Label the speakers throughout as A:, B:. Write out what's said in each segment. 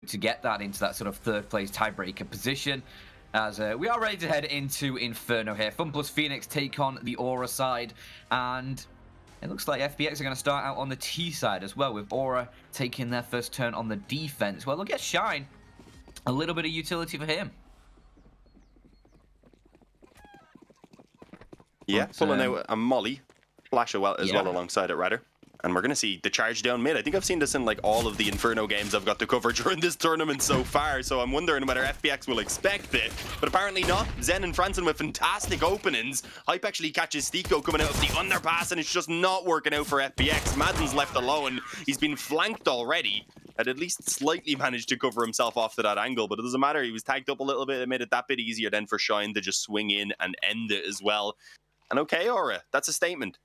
A: to get that into that sort of third place tiebreaker position. As we are ready to head into Inferno here. Fun plus Phoenix take on the Aura side, and it looks like FPX are going to start out on the T side as well, with Aura taking their first turn on the defense. Well, they'll get Shine. A little bit of utility for him.
B: Yeah,
A: but,
B: pulling out a Molly. Flash as well
A: yeah.
B: alongside it, rather. And we're going to see the charge down mid. I think I've seen this in like all of the Inferno games I've got to cover during this tournament so far, so I'm wondering whether FPX will expect it, but apparently not. Zen and Franson with fantastic openings. Hype actually catches Stiko coming out of the underpass, and it's just not working out for FPX. Madden's left alone. He's been flanked already. Had at least slightly managed to cover himself off to that angle, but it doesn't matter. He was tagged up a little bit. It made it that bit easier then for Shine to just swing in and end it as well. And okay, Aura, that's a statement.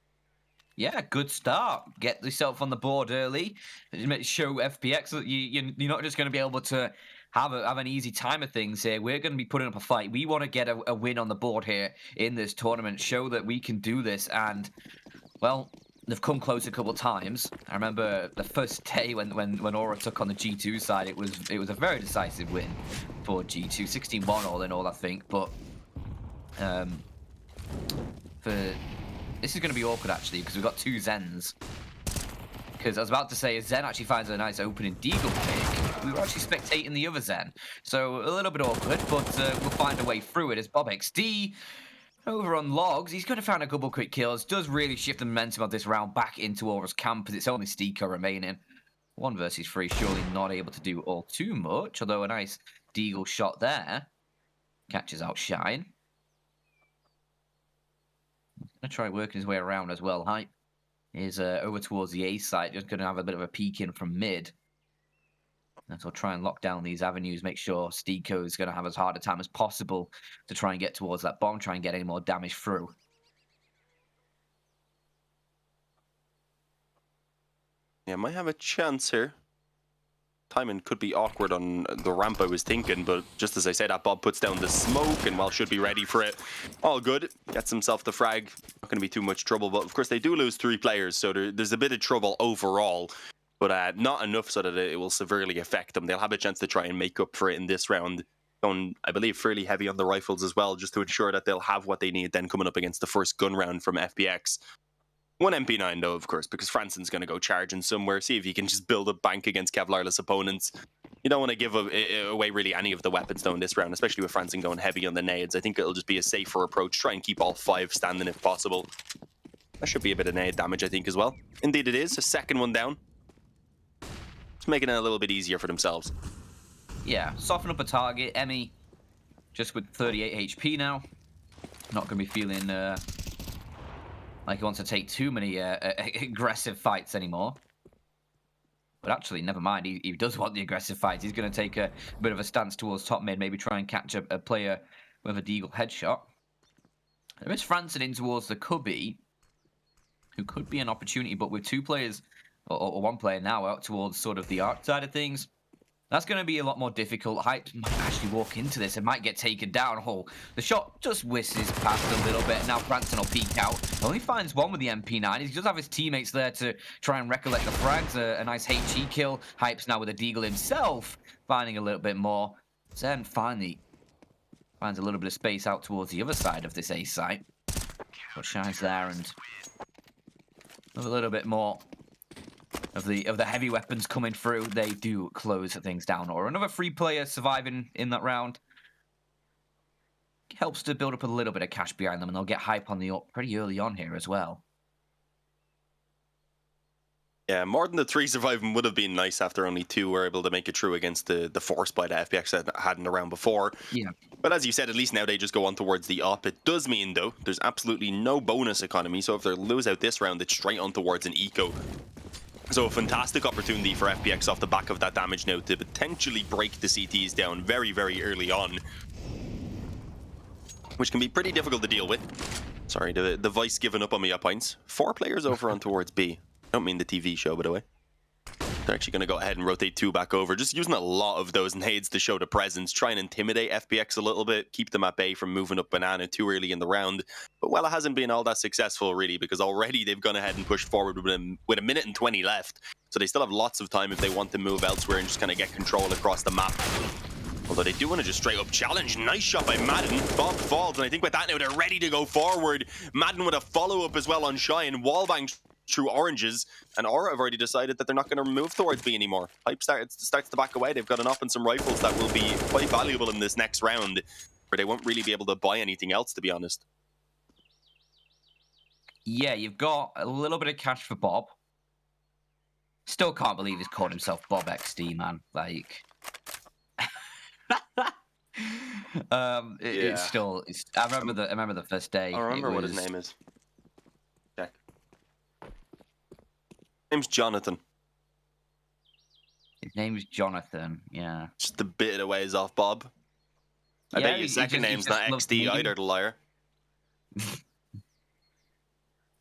A: Yeah, good start. Get yourself on the board early. Show FPX that you're not just going to be able to have an easy time of things here. We're going to be putting up a fight. We want to get a win on the board here in this tournament. Show that we can do this. And, well, they've come close a couple of times. I remember the first day when Aura took on the G2 side, it was a very decisive win for G2. 16-1 all in all, I think. But this is going to be awkward, actually, because we've got two Zens. Because I was about to say, Zen actually finds a nice opening Deagle pick. We were actually spectating the other Zen. So a little bit awkward, but we'll find a way through it as Bob XD over on Logs. He's going to find a couple quick kills. Does really shift the momentum of this round back into Aura's camp, as it's only Stiko remaining. 1 versus 3, surely not able to do all too much, although a nice Deagle shot there. Catches out Shine. Going to try working his way around as well. Hype is over towards the A site, just going to have a bit of a peek in from mid. And so try and lock down these avenues, make sure Stiko is going to have as hard a time as possible to try and get towards that bomb, try and get any more damage through.
B: Yeah, might have a chance here. Timing could be awkward on the ramp, I was thinking, but just as I say that, Bob puts down the smoke and, well, should be ready for it. All good. Gets himself the frag. Not going to be too much trouble, but of course they do lose 3 players, so there's a bit of trouble overall, but not enough so that it will severely affect them. They'll have a chance to try and make up for it in this round. Going, I believe, fairly heavy on the rifles as well, just to ensure that they'll have what they need then coming up against the first gun round from FPX. 1 MP9 though, of course, because Franson's going to go charging somewhere, see if he can just build a bank against Kevlarless opponents. You don't want to give away really any of the weapons though in this round, especially with Franson going heavy on the nades. I think it'll just be a safer approach. Try and keep all 5 standing if possible. That should be a bit of nade damage, I think, as well. Indeed it is. A second one down. It's making it a little bit easier for themselves.
A: Yeah, soften up a target. Emmy just with 38 HP now. Not going to be feeling like he wants to take too many aggressive fights anymore. But actually, never mind. He does want the aggressive fights. He's going to take a bit of a stance towards top mid, maybe try and catch a player with a Deagle headshot. There is Franson in towards the Cubby, who could be an opportunity, but with 2 players, or 1 player now, out towards sort of the arc side of things, that's going to be a lot more difficult. Hype might actually walk into this and might get taken down. Oh, the shot just whizzes past a little bit. Now Franson will peek out. Only finds 1 with the MP9. He does have his teammates there to try and recollect the frags. A nice HE kill. Hype's now with a Deagle himself, finding a little bit more. Zen finally finds a little bit of space out towards the other side of this A site. But Shine's there, and a little bit more of the heavy weapons coming through. They do close things down. Or another 3 player surviving in that round helps to build up a little bit of cash behind them, and they'll get Hype on the up pretty early on here as well.
B: Yeah, more than the 3 surviving would have been nice after only 2 were able to make it through against the force by the FPX that had in the round before.
A: Yeah.
B: But as you said, at least now they just go on towards the up. It does mean, though, there's absolutely no bonus economy, so if they lose out this round, it's straight on towards an eco. So a fantastic opportunity for FPX off the back of that damage now to potentially break the CTs down very, very early on, which can be pretty difficult to deal with. Sorry, the voice giving up on me at points. 4 players over on towards B. I don't mean the TV show, by the way. They're actually going to go ahead and rotate 2 back over, just using a lot of those nades to show the presence, try and intimidate FPX a little bit, keep them at bay from moving up banana too early in the round. But, well, it hasn't been all that successful, really, because already they've gone ahead and pushed forward with a minute and 20 left. So they still have lots of time if they want to move elsewhere and just kind of get control across the map. Although they do want to just straight up challenge. Nice shot by Madden. Bob falls, and I think with that now they're ready to go forward. Madden with a follow-up as well on Shine. Wallbang through oranges, and Aura have already decided that they're not going to move towards B anymore. Hype starts to back away. They've got enough and some rifles that will be quite valuable in this next round, where they won't really be able to buy anything else, to be honest.
A: Yeah, you've got a little bit of cash for Bob. Still can't believe he's called himself Bob XD, man. Like, it's still. I remember the first day.
B: I remember what his name is. Check. Name's Jonathan.
A: His name's Jonathan. Yeah.
B: Just a bit of ways off Bob. I bet your second name's not XD either, the liar.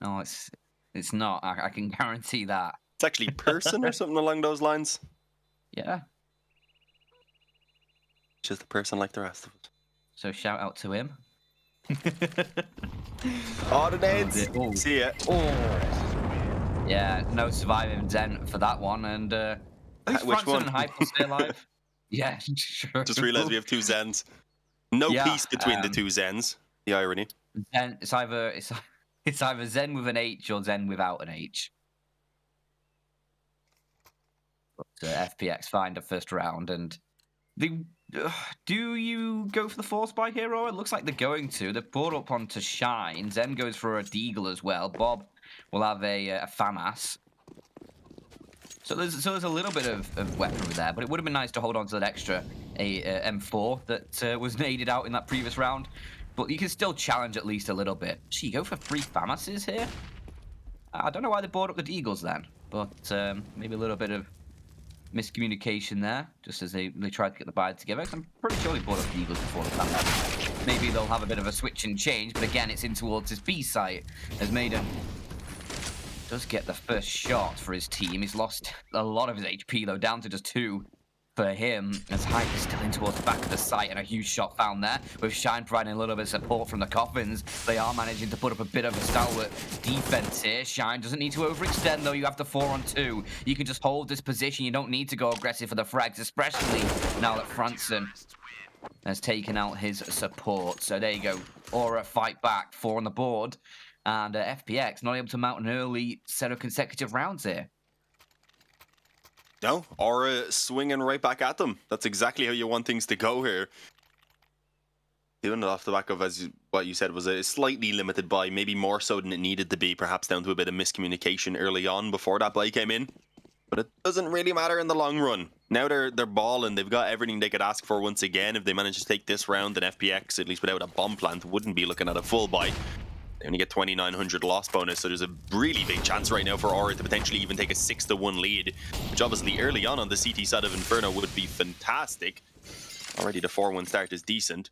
A: No, it's not. I can guarantee that.
B: It's actually Person or something along those lines.
A: Yeah.
B: Just a person like the rest of us.
A: So shout out to him.
B: Oh, the nades.
A: Oh.
B: See ya.
A: Oh. Yeah, no surviving Zen for that one. And
B: which one?
A: And Hype will stay alive. Yeah, sure.
B: Just realized we have two Zens. No peace between the two Zens. The irony.
A: Zen, it's either Zen with an H or Zen without an H. But FPX find a first round, and do you go for the force buy hero? It looks like they're going to. They've brought up onto Shine. Zen goes for a Deagle as well. Bob will have a FAMAS. So there's a little bit of weaponry there, but it would have been nice to hold on to that extra M4 that was naded out in that previous round. But you can still challenge at least a little bit. Gee, you go for 3 FAMASes here? I don't know why they brought up the Deagles then, but maybe a little bit of miscommunication there, just as they tried to get the buy together. I'm pretty sure they brought up the Eagles before the FAMAS. Maybe they'll have a bit of a switch and change, but again, it's in towards his B site, as Maiden does get the first shot for his team. He's lost a lot of his HP, though, down to just 2 for him, as Hype is still in towards the back of the site, and a huge shot found there, with Shine providing a little bit of support from the coffins. They are managing to put up a bit of a stalwart defense here. Shine doesn't need to overextend, though. You have the 4-on-2. You can just hold this position. You don't need to go aggressive for the frags, especially now that Franson has taken out his support. So there you go. Aura fight back, 4 on the board, and FPX not able to mount an early set of consecutive rounds here.
B: No, Aura swinging right back at them. That's exactly how you want things to go here. Doing it off the back of, as what you said, was a slightly limited buy, maybe more so than it needed to be, perhaps down to a bit of miscommunication early on before that buy came in. But it doesn't really matter in the long run. Now they're balling. They've got everything they could ask for once again. If they manage to take this round, then FPX, at least without a bomb plant, wouldn't be looking at a full buy. They only get 2,900 loss bonus, so there's a really big chance right now for Aura to potentially even take a 6-1 lead, which obviously early on the CT side of Inferno would be fantastic. Already the 4-1 start is decent.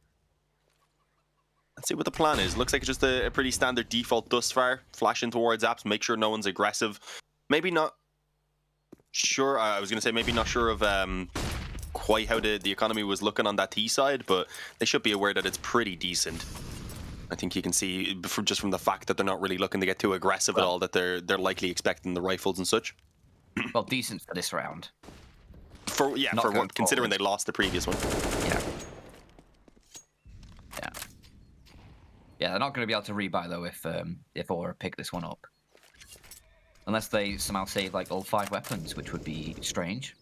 B: Let's see what the plan is. Looks like it's just a pretty standard default thus far. Flash in towards apps, make sure no one's aggressive. Maybe not sure, I was going to say maybe not sure of quite how the economy was looking on that T side, but they should be aware that it's pretty decent. I think you can see just from the fact that they're not really looking to get too aggressive at all, that they're likely expecting the rifles and such.
A: Well, decent for this round.
B: Considering they lost the previous one.
A: Yeah, they're not going to be able to rebuy though if Aura pick this one up, unless they somehow save like all 5 weapons, which would be strange.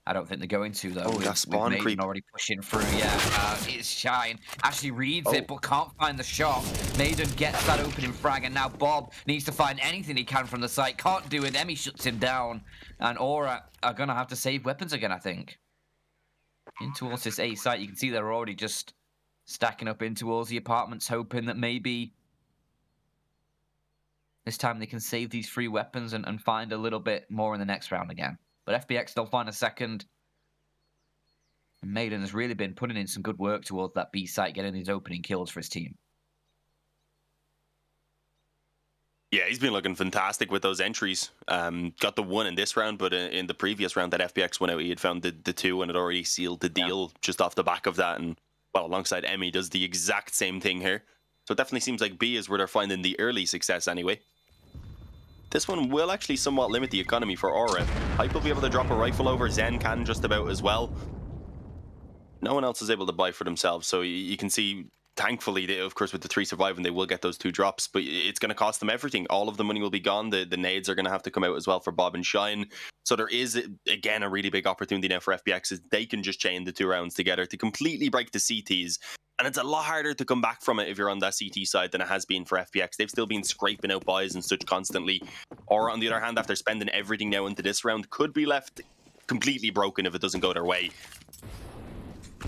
A: I don't think they're going to, though.
B: Oh, that spawn creep.
A: Already pushing through. Yeah, it's Shine. Actually reads it, but can't find the shot. Maiden gets that opening frag, and now Bob needs to find anything he can from the site. Can't do it. Emmy shuts him down. And Aura are going to have to save weapons again, I think. In towards this A site, you can see they're already just stacking up in towards the apartments, hoping that maybe this time they can save these 3 weapons and find a little bit more in the next round again. But FPX they'll find a second. And Maiden has really been putting in some good work towards that B site, getting these opening kills for his team.
B: Yeah, he's been looking fantastic with those entries. Got the 1 in this round, but in the previous round that FPX went out, he had found the 2 and had already sealed the deal just off the back of that. And, well, alongside Emmy does the exact same thing here. So it definitely seems like B is where they're finding the early success anyway. this one will actually somewhat limit the economy for Aura. Hype will be able to drop a rifle over, Zen can just about as well. No one else is able to buy for themselves, so you can see, thankfully, they, of course, with the 3 surviving, they will get those 2 drops, but it's going to cost them everything. All of the money will be gone. The nades are going to have to come out as well for Bob and Shine. So there is, again, a really big opportunity now for FPX, is they can just chain the 2 rounds together to completely break the CTs. And it's a lot harder to come back from it if you're on that CT side than it has been for FPX. They've still been scraping out buys and such constantly. Or on the other hand, after spending everything now into this round, could be left completely broken if it doesn't go their way.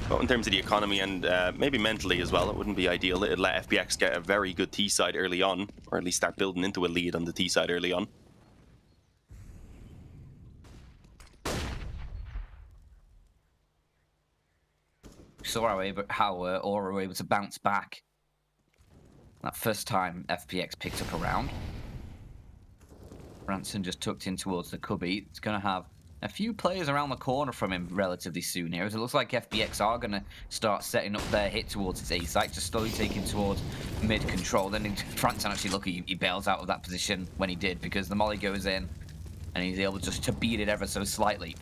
B: But in terms of the economy and maybe mentally as well, it wouldn't be ideal. It'd let FPX get a very good T side early on, or at least start building into a lead on the T side early on.
A: Saw how Aura were able to bounce back that first time FPX picked up a round. Branson just tucked in towards the cubby. It's going to have a few players around the corner from him relatively soon here, as it looks like FPX are going to start setting up their hit towards its A site, just slowly taking towards mid control. Then Branson actually, look, he bails out of that position when he did, because the molly goes in and he's able just to beat it ever so slightly.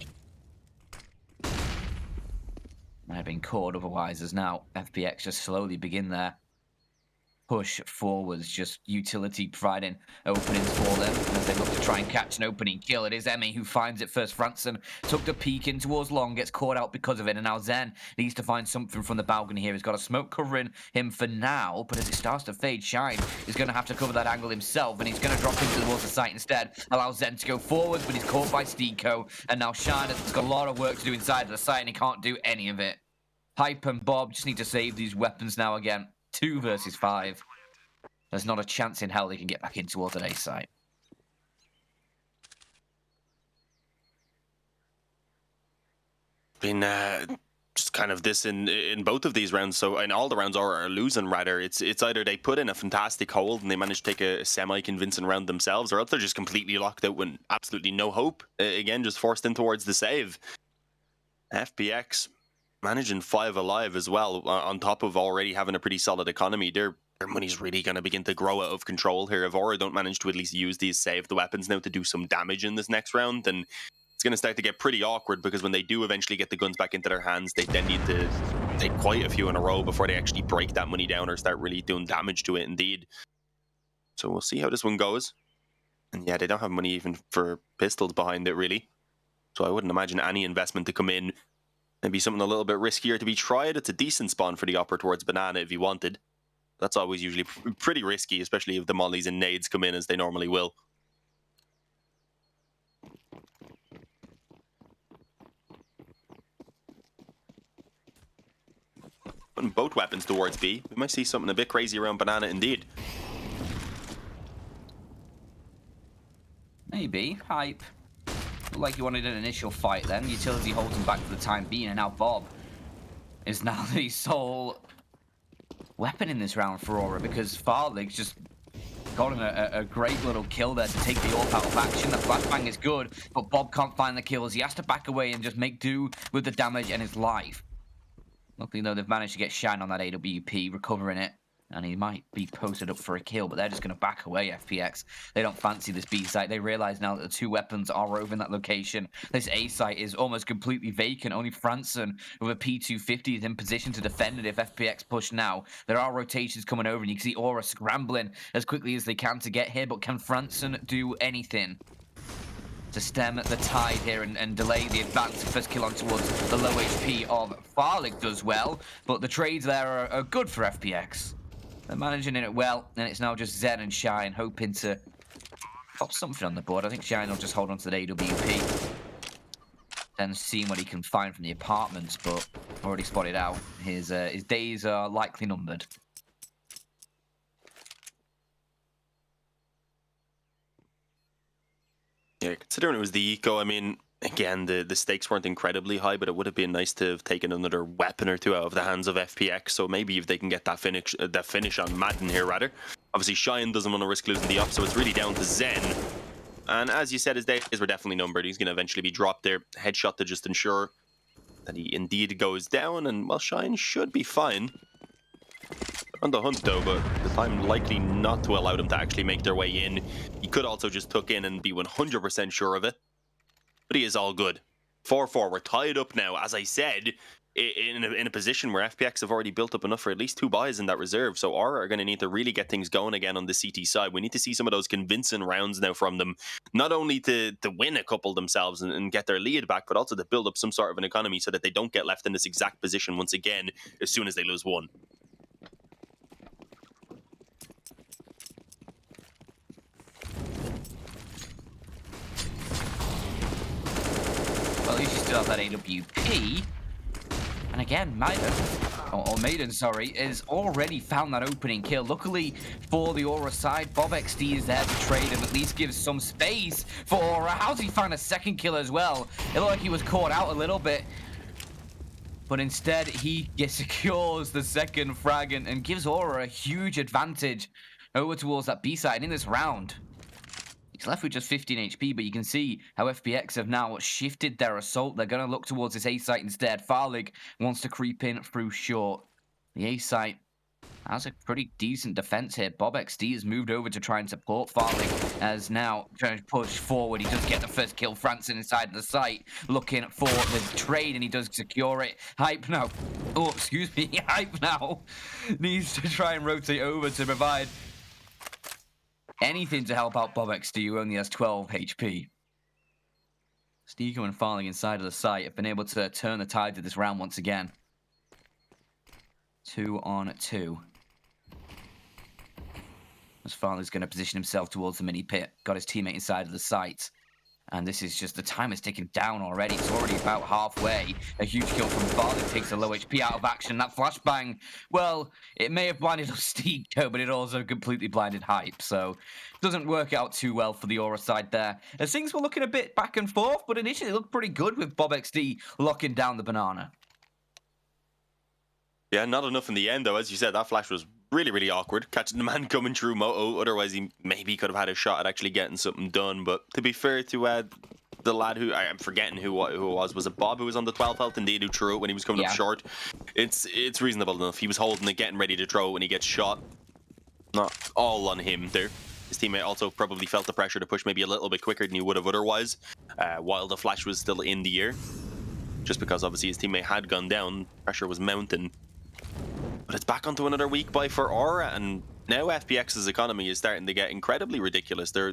A: Might have been caught otherwise, as now FPX just slowly begin their push forwards, just utility providing openings for them as they look to try and catch an opening kill. It is Emmy who finds it first. Franson took the peek in towards long, gets caught out because of it, and now Zen needs to find something from the balcony here. He's got a smoke covering him for now, but as it starts to fade, Shine is going to have to cover that angle himself, and he's going to drop into towards the site instead, allow Zen to go forwards, but he's caught by Steeko, and now Shine has got a lot of work to do inside of the site, and he can't do any of it. Hype and Bob just need to save these weapons now again. 2 versus 5. There's not a chance in hell they can get back in towards an A site.
B: Been just kind of this in both of these rounds. So in all the rounds are losing, rather. It's either they put in a fantastic hold and they manage to take a semi-convincing round themselves, or else they're just completely locked out with absolutely no hope. Again, just forced in towards the save. FPX managing 5 alive as well, on top of already having a pretty solid economy. Their money's really going to begin to grow out of control here. If Aura don't manage to at least use these save the weapons now to do some damage in this next round, then it's going to start to get pretty awkward, because when they do eventually get the guns back into their hands, they then need to take quite a few in a row before they actually break that money down or start really doing damage to it indeed. So we'll see how this one goes. And yeah, they don't have money even for pistols behind it, really. So I wouldn't imagine any investment to come in. Maybe something a little bit riskier to be tried. It's a decent spawn for the upper towards Banana if you wanted. That's always usually pretty risky, especially if the mollies and nades come in as they normally will. Putting both weapons towards B. We might see something a bit crazy around Banana indeed.
A: Maybe. Hype. Like you wanted an initial fight then. Utility holds him back for the time being, and now Bob is now the sole weapon in this round for Aura, because Farlig's just got him a great little kill there to take the AWP out of action. The flashbang is good, but Bob can't find the kills. He has to back away and just make do with the damage and his life. Luckily, though, they've managed to get Shine on that AWP, recovering it. And he might be posted up for a kill, but they're just going to back away, FPX. They don't fancy this B site. They realize now that the 2 weapons are over in that location. This A site is almost completely vacant. Only Franson with a P250 is in position to defend it if FPX push now. There are rotations coming over, and you can see Aura scrambling as quickly as they can to get here, but can Franson do anything to stem the tide here and delay the advance? First kill on towards the low HP of Farlig does well, but the trades there are good for FPX. They're managing it well, and it's now just Zen and Shine hoping to pop something on the board. I think Shine will just hold on to the AWP, then seeing what he can find from the apartments, but already spotted out. His days are likely numbered.
B: Yeah, considering it was the eco, I mean, again, the stakes weren't incredibly high, but it would have been nice to have taken another weapon or 2 out of the hands of FPX. So maybe if they can get that finish on Madden here, rather. Obviously, Shine doesn't want to risk losing the up, so it's really down to Zen. And as you said, his days were definitely numbered. He's going to eventually be dropped there. Headshot to just ensure that he indeed goes down. And, well, Shine should be fine. On the hunt, though, but the time likely not to allow them to actually make their way in. You could also just tuck in and be 100% sure of it. But he is all good. 4-4. We're tied up now. As I said, in a position where FPX have already built up enough for at least 2 buys in that reserve. So Aura are going to need to really get things going again on the CT side. We need to see some of those convincing rounds now from them. Not only to win a couple themselves and get their lead back, but also to build up some sort of an economy so that they don't get left in this exact position once again as soon as they lose one.
A: Well, at least you still have that AWP. And again, Maiden, sorry, has already found that opening kill. Luckily for the Aura side, BobXD is there to trade and at least gives some space for Aura. How does he find a second kill as well? It looked like he was caught out a little bit. But instead, he secures the second frag and gives Aura a huge advantage over towards that B side in this round. He's left with just 15 HP, but you can see how FPX have now shifted their assault. They're going to look towards this A site instead. Farlig wants to creep in through short. The A site has a pretty decent defense here. BobXD has moved over to try and support Farlig as now trying to push forward. He does get the first kill. Franson inside the site looking for the trade, and he does secure it. Hype now. Oh, excuse me. Hype now needs to try and rotate over to provide anything to help out BobXD, who only has 12 HP. Stiko and Farling inside of the site have been able to turn the tide of this round once again. 2 on 2. As Farling's going to position himself towards the mini pit. Got his teammate inside of the site. And this is just, the time is ticking down already. It's already about halfway. A huge kill from Farling takes a low HP out of action. That flashbang, well, it may have blinded Stiko, but it also completely blinded Hype. So, doesn't work out too well for the Aura side there. As things were looking a bit back and forth, but initially it looked pretty good with BobXD locking down the banana.
B: Yeah, not enough in the end, though. As you said, that flash was really, really awkward. Catching the man coming through Moto. Otherwise, he maybe could have had a shot at actually getting something done. But to be fair to the lad who, I'm forgetting who it was it Bob who was on the 12 health indeed, who threw it when he was coming up short? It's reasonable enough. He was holding it, getting ready to throw when he gets shot. Not all on him there. His teammate also probably felt the pressure to push maybe a little bit quicker than he would have otherwise, while the flash was still in the air. Just because obviously his teammate had gone down, pressure was mounting. But it's back onto another weak buy for Aura, and now FPX's economy is starting to get incredibly ridiculous. They're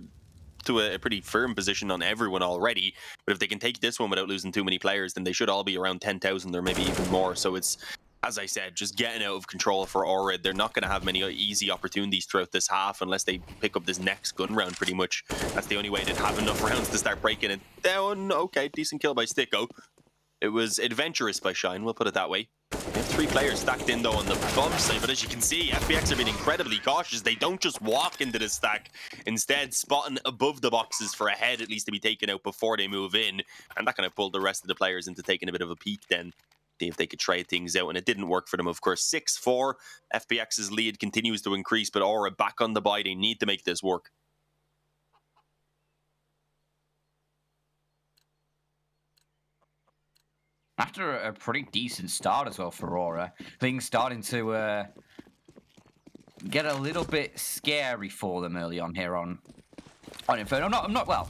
B: to a pretty firm position on everyone already, but if they can take this one without losing too many players, then they should all be around 10,000 or maybe even more. So it's, as I said, just getting out of control for Aura. They're not going to have many easy opportunities throughout this half unless they pick up this next gun round pretty much. That's the only way they'd have enough rounds to start breaking it down. Okay, decent kill by Stiko. It was adventurous by Shine, we'll put it that way. They have 3 players stacked in though on the bomb side, but as you can see, FPX are being incredibly cautious. They don't just walk into the stack, instead spotting above the boxes for a head at least to be taken out before they move in, and that kind of pulled the rest of the players into taking a bit of a peek then, see if they could try things out, and it didn't work for them, of course. 6-4, FPX's lead continues to increase, but Aura back on the bye. They need to make this work.
A: After a pretty decent start as well for Aura, things starting to get a little bit scary for them early on here on Inferno. I'm not, well,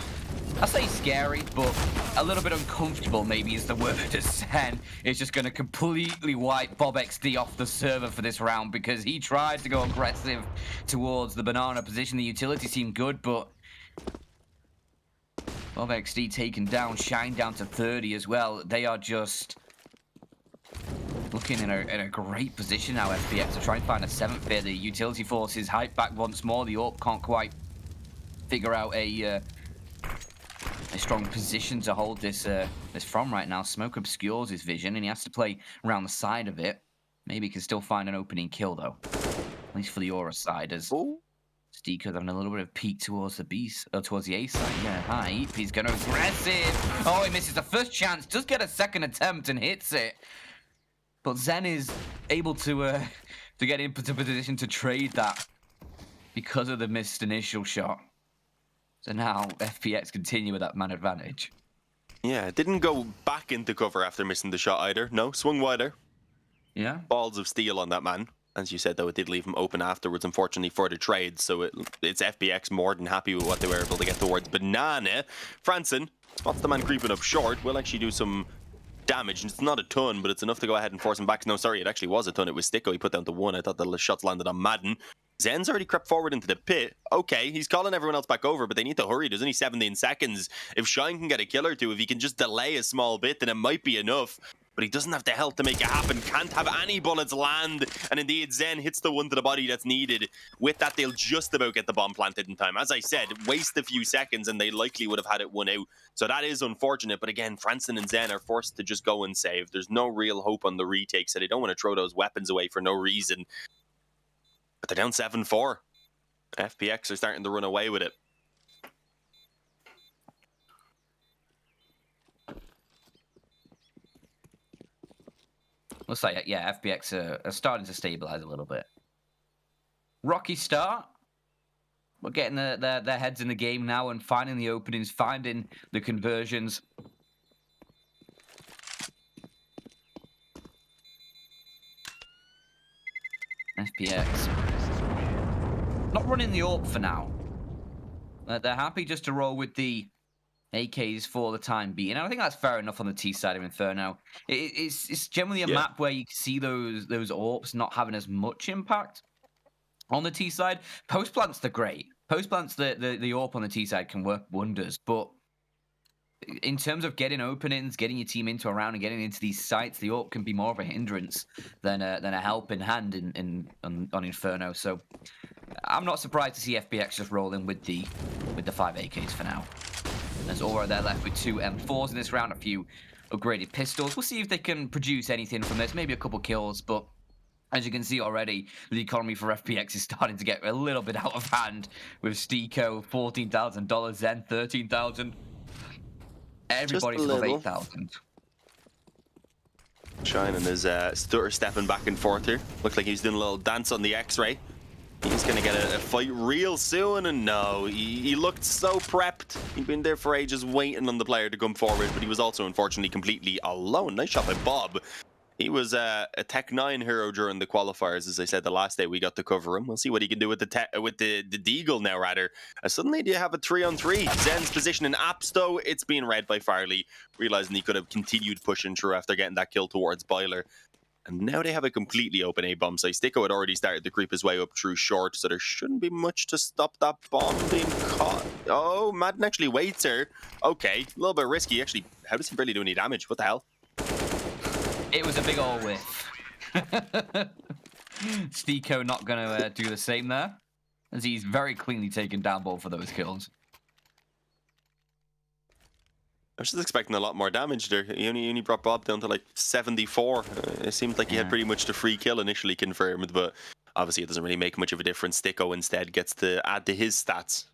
A: I say scary, but a little bit uncomfortable maybe is the word to send. It's just going to completely wipe BobXD off the server for this round because he tried to go aggressive towards the banana position. The utility seemed good, but BobXD taken down, Shine down to 30 as well. They are just looking in a great position now, FPX, to try and find a 7th here. The utility force is hyped back once more. The AWP can't quite figure out a strong position to hold this from right now. Smoke obscures his vision, and he has to play around the side of it. Maybe he can still find an opening kill, though. At least for the Aura side, as Stiko's having a little bit of peek towards the beast, or towards the A side. Yeah, Hype. He's going aggressive. Oh, he misses the first chance. Does get a second attempt and hits it. But Zen is able to get into position to trade that because of the missed initial shot. So now FPX continue with that man advantage.
B: Yeah, didn't go back into cover after missing the shot either. No, swung wider.
A: Yeah.
B: Balls of steel on that man. As you said, though, it did leave him open afterwards, unfortunately, for the trade. So it's FPX more than happy with what they were able to get towards Banana. Franson spots the man creeping up short. Will actually do some damage. And it's not a ton, but it's enough to go ahead and force him back. No, sorry, it actually was a ton. It was Sticko. He put down to 1. I thought the shots landed on Madden. Zen's already crept forward into the pit. Okay, he's calling everyone else back over, but they need to hurry. There's only 17 seconds. If Shine can get a kill or two, if he can just delay a small bit, then it might be enough. But he doesn't have the health to make it happen. Can't have any bullets land. And indeed, Zen hits the one to the body that's needed. With that, they'll just about get the bomb planted in time. As I said, waste a few seconds and they likely would have had it won out. So that is unfortunate. But again, Franson and Zen are forced to just go and save. There's no real hope on the retake, so they don't want to throw those weapons away for no reason. But they're down 7-4. FPX are starting to run away with it.
A: Looks like, yeah, FPX are starting to stabilize a little bit. Rocky start. We're getting their heads in the game now and finding the openings, finding the conversions. FPX. Not running the AWP for now. They're happy just to roll with the AKs for the time being. And I think that's fair enough on the T side of Inferno. It's generally a map where you see those AWPs not having as much impact. On the T side, post plants they're great. Post plants, the AWP on the T side can work wonders. But in terms of getting openings, getting your team into a round and getting into these sites, the AWP can be more of a hindrance than a helping hand on Inferno. So I'm not surprised to see FPX just rolling with the 5 AKs for now. As Aura, they're left with 2 M4s in this round, a few upgraded pistols. We'll see if they can produce anything from this, maybe a couple kills, but as you can see already, the economy for FPX is starting to get a little bit out of hand with Stico, $14,000, Zen, $13,000. Everybody's above 8,000.
B: Shine and his stutter stepping back and forth here. Looks like he's doing a little dance on the X-ray. He's going to get a fight real soon, and no, he looked so prepped. He'd been there for ages waiting on the player to come forward, but he was also unfortunately completely alone. Nice shot by Bob. He was a Tech 9 hero during the qualifiers, as I said the last day we got to cover him. We'll see what he can do with the Deagle now, rather. Suddenly, do you have a 3-on-3? Zen's position in apps, though, it's being read by Farley, realizing he could have continued pushing through after getting that kill towards Boiler. And now they have a completely open A-bomb site. Sticko had already started to creep his way up through short, so there shouldn't be much to stop that bomb being caught. Oh, Madden actually waits here. Okay, a little bit risky. Actually, how does he barely do any damage? What the hell?
A: It was a big ol' whiff. Stico not going to do the same there, as he's very cleanly taken down both of those kills.
B: I was just expecting a lot more damage there. He only brought Bob down to like 74. It seemed like he had pretty much the free kill initially confirmed, but obviously it doesn't really make much of a difference. Sticko instead gets to add to his stats.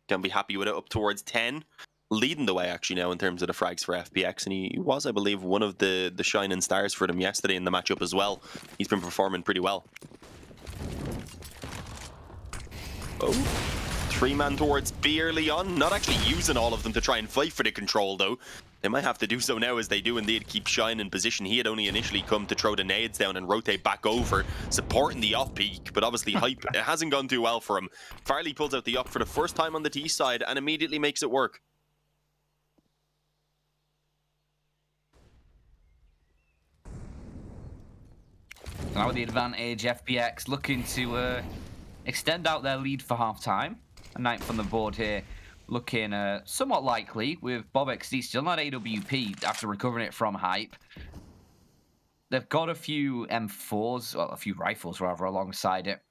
B: Can be happy with it up towards 10. Leading the way actually now in terms of the frags for FPX, and he was, I believe, one of the shining stars for them yesterday in the matchup as well. He's been performing pretty well. Oh, 3-man towards B early on. Not actually using all of them to try and fight for the control, though. They might have to do so now, as they do indeed keep Shine in position. He had only initially come to throw the nades down and rotate back over, supporting the off peak, but obviously Hype, it hasn't gone too well for him. Farley pulls out the up for the first time on the T side and immediately makes it work.
A: Now with the advantage, FPX looking to extend out their lead for half-time. A 9th on the board here, looking somewhat likely, with Bob XD still not AWP after recovering it from Hype. They've got a few M4s, well, a few rifles rather, alongside it.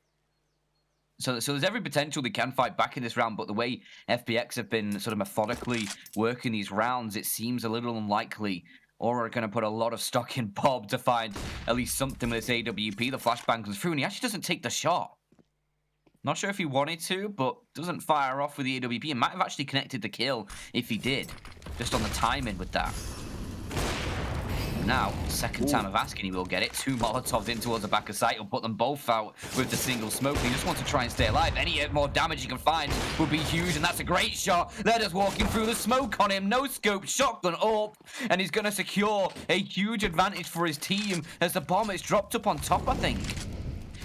A: So there's every potential they can fight back in this round, but the way FPX have been sort of methodically working these rounds, it seems a little unlikely. Or are going to put a lot of stock in Bob to find at least something with this AWP. The flashbang comes through, and he actually doesn't take the shot. Not sure if he wanted to, but doesn't fire off with the AWP. He might have actually connected the kill if he did, just on the timing with that. Now, second time of asking, he will get it. 2 Molotovs in towards the back of sight. He'll put them both out with the single smoke. He just wants to try and stay alive. Any more damage he can find would be huge, and that's a great shot. They're just walking through the smoke on him. No scope, shotgun up, and he's going to secure a huge advantage for his team as the bomb is dropped up on top, I think.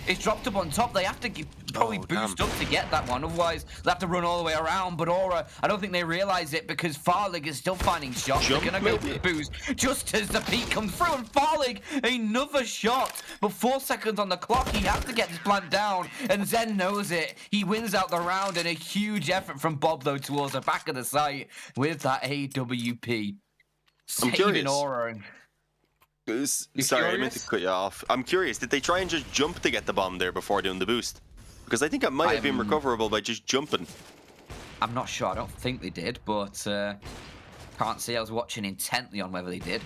A: It's dropped up on top. They have to probably boost up to get that one. Otherwise, they have to run all the way around. But Aura, I don't think they realize it because Farlig is still finding shots. They're going to go for the boost just as the peak comes through. And Farlig, another shot. But 4 seconds on the clock. He has to get this plant down. And Zen knows it. He wins out the round. And a huge effort from Bob, though, towards the back of the site with that AWP. Saving Aura.
B: Sorry, I meant to cut you off. I'm curious, did they try and just jump to get the bomb there before doing the boost? Because I think it might have been recoverable by just jumping.
A: I'm not sure. I don't think they did, but can't say. I was watching intently on whether they did.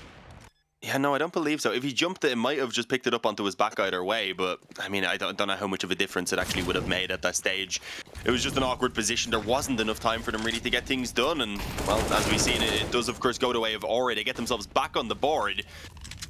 B: Yeah, no, I don't believe so. If he jumped it, it might have just picked it up onto his back either way, but I mean, I don't know how much of a difference it actually would have made at that stage. It was just an awkward position. There wasn't enough time for them really to get things done, and, well, as we've seen, it does, of course, go the way of Aura. They get themselves back on the board.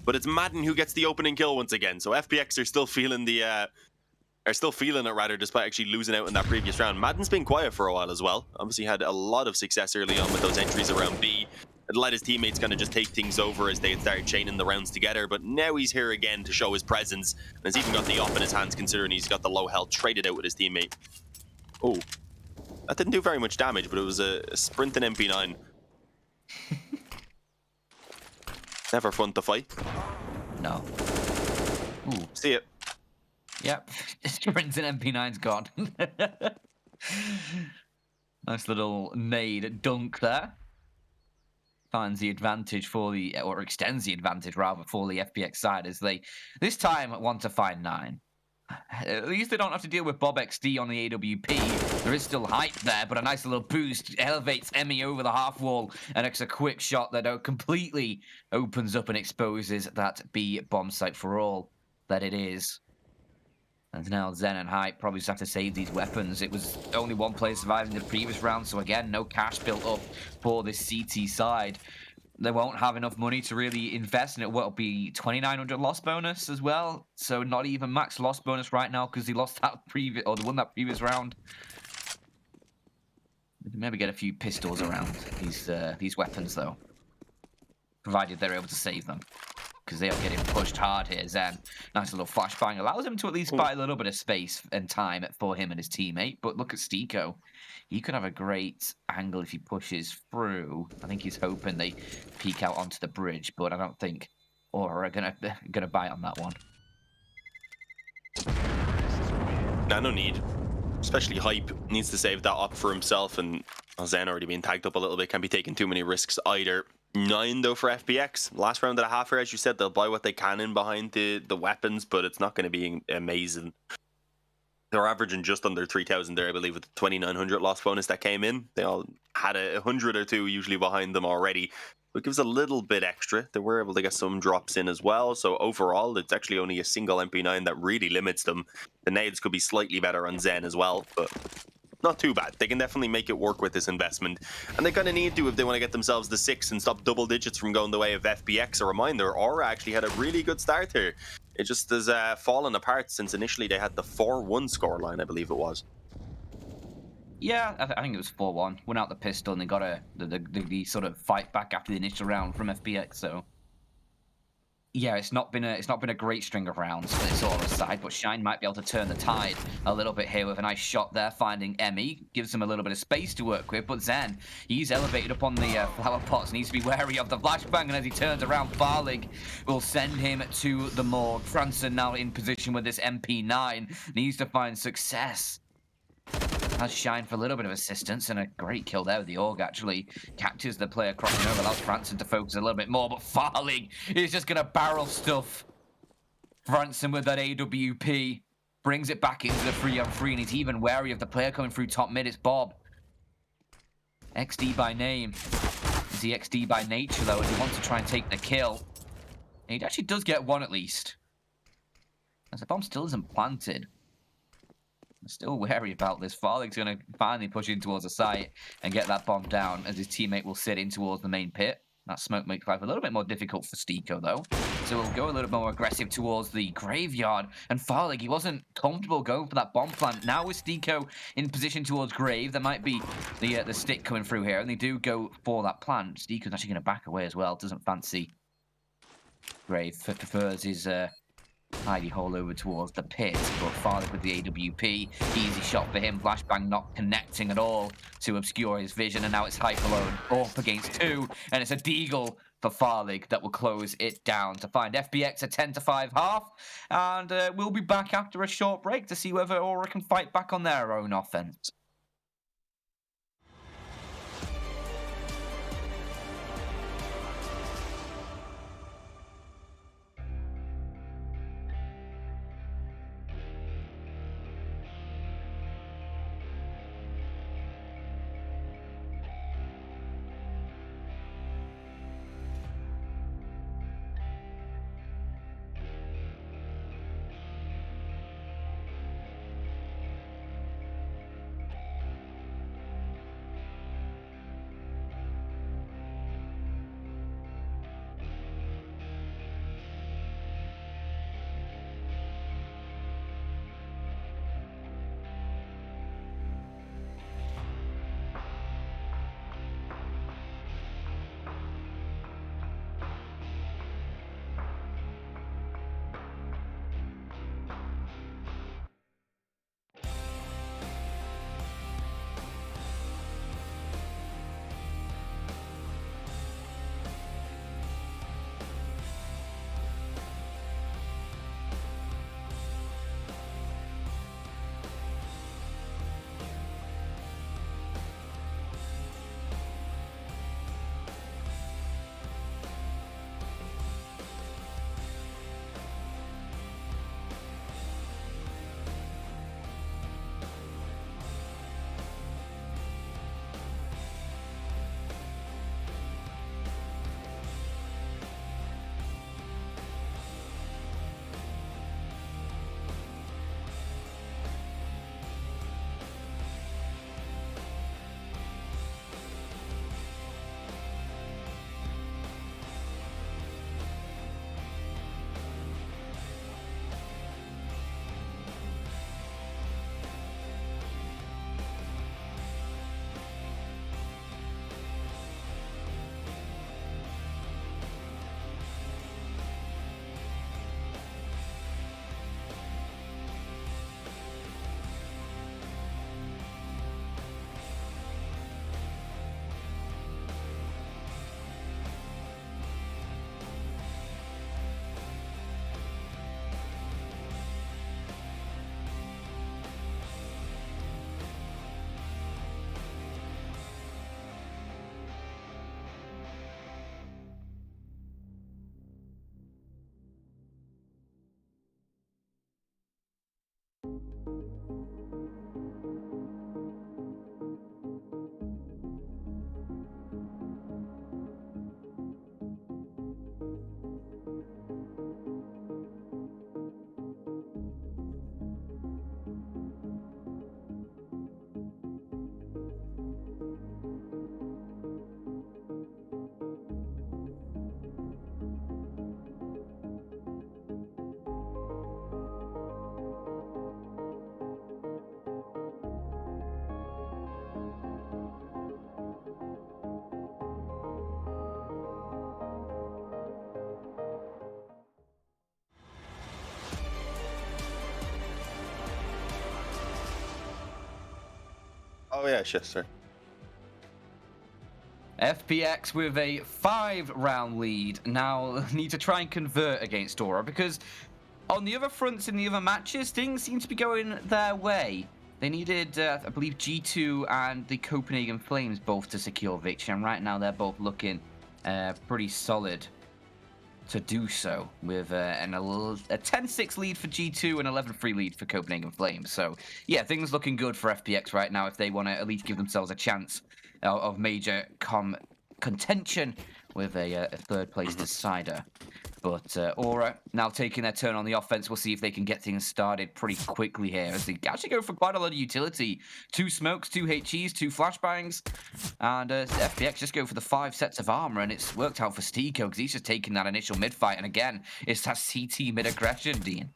B: But it's Madden who gets the opening kill once again. So FPX are still feeling it rather, despite actually losing out in that previous round. Madden's been quiet for a while as well. Obviously had a lot of success early on with those entries around B. It let his teammates kind of just take things over as they had started chaining the rounds together. But now he's here again to show his presence. And has even got the op in his hands, considering he's got the low health traded out with his teammate. Oh, that didn't do very much damage, but it was a sprinting MP9. Never fun to fight.
A: No. Ooh.
B: See it.
A: Yep. Sprint and MP9's gone. Nice little nade dunk there. Finds the advantage for the, or extends the advantage rather, for the FPX side as they, this time, want to find 9. At least they don't have to deal with Bob XD on the AWP. There is still hype there, but a nice little boost elevates Emmy over the half wall, and it's a quick shot that completely opens up and exposes that B bomb site for all that it is. And now Zen and Hype probably just have to save these weapons. It was only one player surviving the previous round, so again, no cash built up for this CT side. They won't have enough money to really invest in it. What will be 2,900 loss bonus as well? So not even max loss bonus right now because he lost that previous, or they won that previous round. Maybe get a few pistols around these weapons though, provided they're able to save them, because they are getting pushed hard here. Zen, nice little flashbang allows him to at least buy a little bit of space and time for him and his teammate. But look at Stiko. He could have a great angle if he pushes through. I think he's hoping they peek out onto the bridge, but I don't think Aura are gonna bite on that one.
B: Nah, no need. Especially Hype needs to save that up for himself, and Zen already being tagged up a little bit. Can't be taking too many risks either. 9 though for FPX. Last round and a half here, as you said, they'll buy what they can in behind the weapons, but it's not going to be amazing. They're averaging just under 3,000 there, I believe, with the 2,900 loss bonus that came in. They all had 100 or 2 usually behind them already. It gives a little bit extra. They were able to get some drops in as well. So overall, it's actually only a single MP9 that really limits them. The nades could be slightly better on Zen as well, but not too bad. They can definitely make it work with this investment. And they kind of need to if they want to get themselves the 6 and stop double digits from going the way of FPX. A reminder, Aura actually had a really good start here. It just has fallen apart since initially they had the 4-1 scoreline, I believe it was.
A: Yeah, I think it was 4-1. Went out the pistol and they got the sort of fight back after the initial round from FPX. So yeah, it's not been a great string of rounds for this Aura side, but Shine might be able to turn the tide a little bit here with a nice shot there, finding Emmy, gives him a little bit of space to work with. But Zen, he's elevated up on the flower pots, needs to be wary of the flashbang, and as he turns around, Farlig will send him to the morgue. Franson now in position with this MP9, needs to find success. Has Shine for a little bit of assistance, and a great kill there with the AUG actually catches the player crossing over, allows Franson to focus a little bit more, but Farlig is just going to barrel stuff. Franson with that AWP brings it back into the 3-on-3, and he's even wary of the player coming through top mid. It's Bob. XD by name. Is he XD by nature though, as he wants to try and take the kill? And he actually does get one at least, as the bomb still isn't planted. I'm still wary about this. Farlig's going to finally push in towards the site and get that bomb down, as his teammate will sit in towards the main pit. That smoke makes life a little bit more difficult for Stiko, though. So we'll go a little bit more aggressive towards the graveyard. And Farlig, he wasn't comfortable going for that bomb plant. Now with Stiko in position towards grave, there might be the stick coming through here, and they do go for that plant. Stiko's actually going to back away as well. Doesn't fancy grave. Prefers his Hidey hole over towards the pit, but Farlick with the AWP. Easy shot for him. Flashbang not connecting at all to obscure his vision, and now it's Hyperload up against 2, and it's a deagle for Farlick that will close it down to find FPX a 10-5 half, and we'll be back after a short break to see whether Aura can fight back on their own offense.
B: Oh yeah, sure, sir.
A: FPX with a 5-round lead now need to try and convert against Aura, because on the other fronts in the other matches, things seem to be going their way. They needed, I believe, G2 and the Copenhagen Flames both to secure victory, and right now they're both looking pretty solid to do so, with a 10-6 lead for G2 and 11-3 lead for Copenhagen Flames. So, yeah, things looking good for FPX right now if they want to at least give themselves a chance of major contention with a third-place decider. But Aura now taking their turn on the offense. We'll see if they can get things started pretty quickly here, as they actually go for quite a lot of utility. 2 smokes, 2 HEs, 2 flashbangs. And FPX just go for the 5 sets of armor, and it's worked out for Stiko, because he's just taking that initial mid-fight. And again, it's that CT mid-aggression, Dean.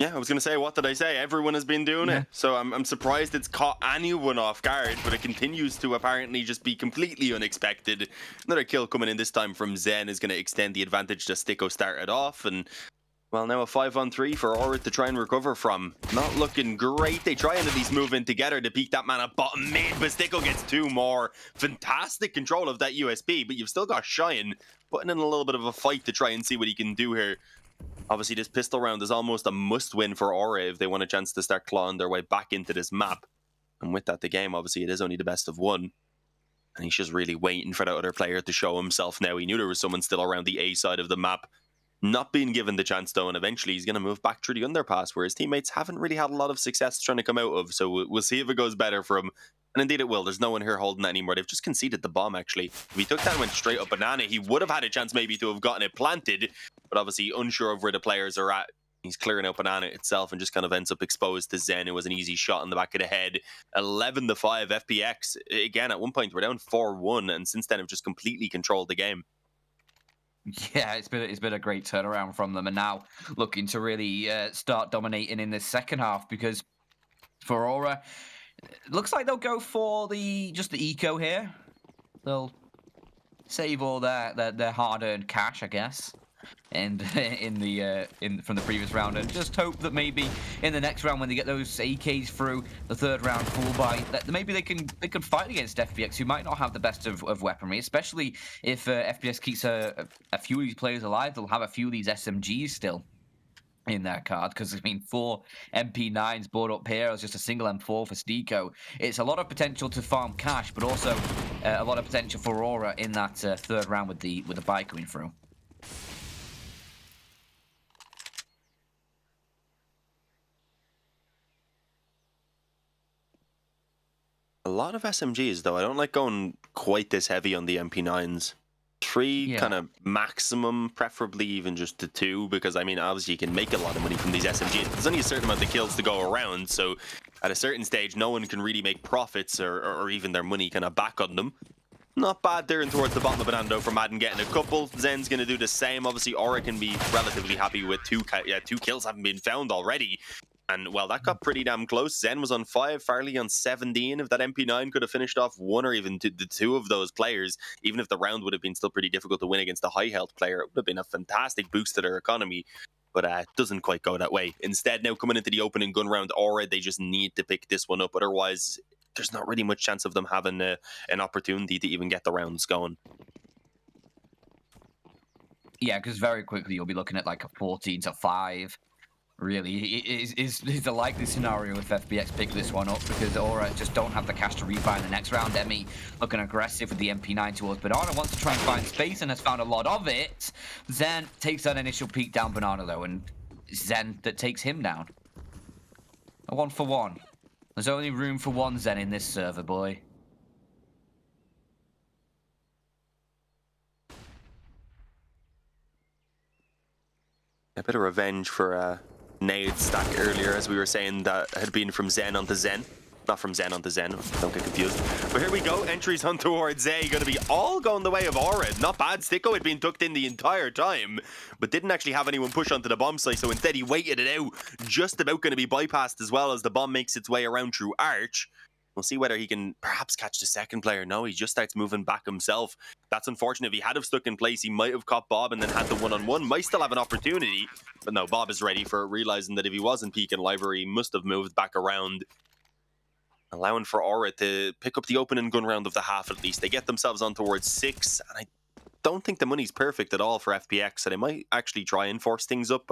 B: Yeah, I was going to say, what did I say? Everyone has been doing it. So I'm surprised it's caught anyone off guard, but it continues to apparently just be completely unexpected. Another kill coming in this time from Zen is going to extend the advantage that Stiko started off. And, Well, now a 5-on-3 for Aura to try and recover from. Not looking great. They try and at least move in together to peek that man at bottom mid, but Sticko gets 2 more. Fantastic control of that USP, but you've still got Shine putting in a little bit of a fight to try and see what he can do here. Obviously, this pistol round is almost a must-win for Aura if they want a chance to start clawing their way back into this map. And with that, the game, obviously, it is only the best of 1. And he's just really waiting for that other player to show himself now. He knew there was someone still around the A side of the map. Not being given the chance, though, and eventually he's going to move back through the underpass, where his teammates haven't really had a lot of success trying to come out of. So we'll see if it goes better for him. And indeed it will. There's no one here holding that anymore. They've just conceded the bomb, actually. If he took that and went straight up Banana, he would have had a chance maybe to have gotten it planted. But obviously unsure of where the players are at. He's clearing out Banana itself and just kind of ends up exposed to Zen. It was an easy shot in the back of the head. 11-5 FPX. Again, at one point, we're down 4-1. And since then, have just completely controlled the game.
A: Yeah, it's been a great turnaround from them, and now looking to really start dominating in this second half, because for Aura, it looks like they'll go for just the eco here. They'll save all their hard-earned cash, I guess, and from the previous round, and just hope that maybe in the next round when they get those AKs through the third round full buy, that maybe they can fight against FPX, who might not have the best of weaponry, especially if FPX keeps a few of these players alive. They'll have a few of these SMGs still in their card, because I mean 4 MP9s brought up here as just a single M4 for Stico. It's a lot of potential to farm cash, but also a lot of potential for Aura in that third round with the buy coming through.
B: A lot of SMGs, though. I don't like going quite this heavy on the MP9s. 3 kind of maximum, preferably even just to 2, because I mean, obviously you can make a lot of money from these SMGs. There's only a certain amount of kills to go around, so at a certain stage, no one can really make profits or even their money kind of back on them. Not bad there and towards the bottom of Banana, though, for Madden getting a couple. Zen's going to do the same. Obviously, Aura can be relatively happy with 2 kills haven't been found already. And, well, that got pretty damn close. Zen was on 5, Farley on 17. If that MP9 could have finished off 1 or even the 2 of those players, even if the round would have been still pretty difficult to win against a high-health player, it would have been a fantastic boost to their economy. But it doesn't quite go that way. Instead, now coming into the opening gun round, Aura, they just need to pick this one up. Otherwise, there's not really much chance of them having an opportunity to even get the rounds going.
A: Yeah, because very quickly you'll be looking at like a 14-5. Really, is the likely scenario if FPX pick this one up, because Aura just don't have the cash to rebuy in the next round. Emmy looking aggressive with the MP9 towards Banana, wants to try and find space and has found a lot of it. Zen takes that initial peek down Banana, though, and it's Zen that takes him down. A 1-for-1. There's only room for 1 Zen in this server, boy.
B: A bit of revenge for nade stack earlier, as we were saying, that had been from Zen onto Zen. Not from Zen onto Zen, don't get confused. But here we go, entries on towards A, going to be all going the way of Aura. Not bad, Sticko had been tucked in the entire time, but didn't actually have anyone push onto the bomb site, so instead he waited it out. Just about going to be bypassed as well as the bomb makes its way around through Arch. We'll see whether he can perhaps catch the second player. No, he just starts moving back himself. That's unfortunate. If he had have stuck in place, he might have caught Bob and then had the one-on-one. Might still have an opportunity. But no, Bob is ready for it, realizing that if he wasn't peeking library, he must have moved back around. Allowing for Aura to pick up the opening gun round of the half at least. They get themselves on towards 6. And I don't think the money's perfect at all for FPX, so they might actually try and force things up.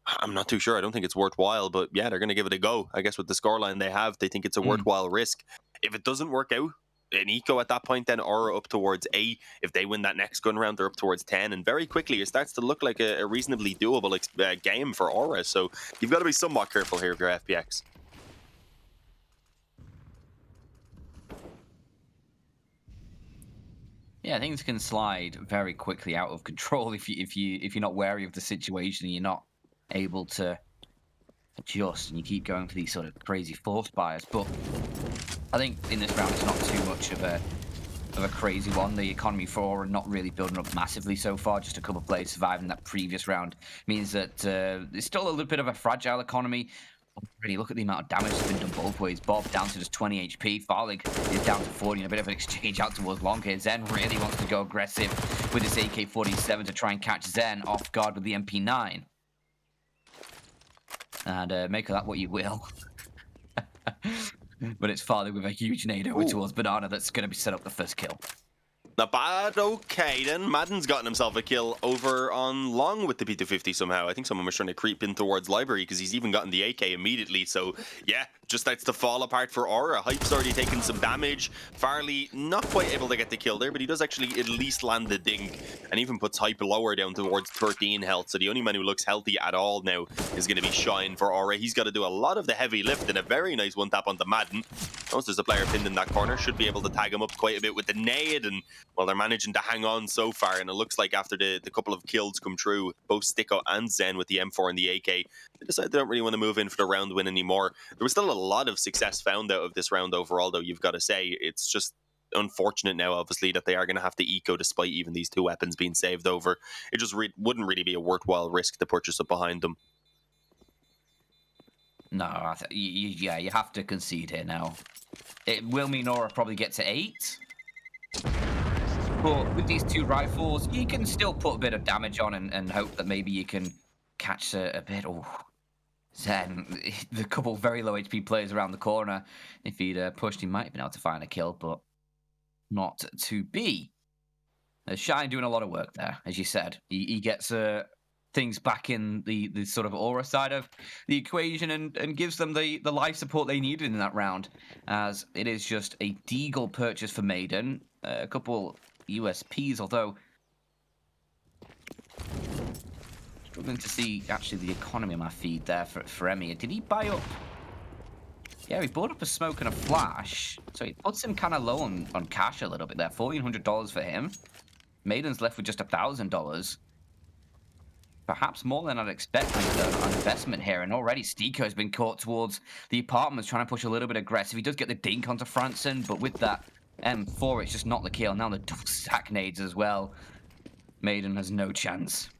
B: I'm not too sure. I don't think it's worthwhile, but yeah, they're going to give it a go. I guess with the scoreline they have, they think it's a worthwhile risk. If it doesn't work out, an eco at that point, then Aura up towards 8. If they win that next gun round, they're up towards 10, and very quickly it starts to look like a reasonably doable game for Aura. So you've got to be somewhat careful here if you're FPX.
A: Yeah, things can slide very quickly out of control if you're not wary of the situation and you're not able to adjust, and you keep going for these sort of crazy force buyers. But I think in this round it's not too much of a crazy one. The economy for Aura not really building up massively so far. Just a couple of players surviving that previous round means that it's still a little bit of a fragile economy. Really, look at the amount of damage that's been done both ways. Bob down to just 20 HP. Farlig is down to 40, and a bit of an exchange out towards long here. Zen really wants to go aggressive with his AK-47 to try and catch Zen off guard with the MP9. And make of that what you will. But it's Farley with a huge nade over towards Banana that's going to be set up the first kill.
B: Not bad. Okay, then. Madden's gotten himself a kill over on long with the P250 somehow. I think someone was trying to creep in towards Library because he's even gotten the AK immediately. So, yeah, just starts to fall apart for Aura. Hype's already taken some damage. Farley not quite able to get the kill there, but he does actually at least land the dink and even puts Hype lower down towards 13 health. So the only man who looks healthy at all now is going to be Shine for Aura. He's got to do a lot of the heavy lift and a very nice one tap onto Madden. Notice there's a player pinned in that corner. Should be able to tag him up quite a bit with the nade, and well, they're managing to hang on so far, and it looks like after the couple of kills come true, both Sticko and Zen with the M4 and the AK, they decide they don't really want to move in for the round win anymore. There was still a lot of success found out of this round overall, though, you've got to say. It's just unfortunate now, obviously, that they are going to have to eco despite even these two weapons being saved over. It just wouldn't really be a worthwhile risk to purchase up behind them.
A: No, yeah, you have to concede here now. It will mean Aura probably get to 8. But with these two rifles, you can still put a bit of damage on and hope that maybe you can catch a bit. Oh, Zen, the couple very low HP players around the corner. If he'd pushed, he might have been able to find a kill, but not to be. Shine doing a lot of work there, as you said. He gets things back in the sort of Aura side of the equation and gives them the life support they needed in that round, as it is just a deagle purchase for Maiden. A couple USPs, although struggling to see actually the economy on my feed there for Emmy. Did he buy up? Yeah, he bought up a smoke and a flash, so it puts him kind of low on cash a little bit there. $1,400 for him. Maiden's left with just $1,000. Perhaps more than I'd expect on investment here, and already Stiko's been caught towards the apartments, trying to push a little bit aggressive. He does get the dink onto Franson, but with that M4, it's just not the kill. Now the double stack nades as well. Maiden has no chance.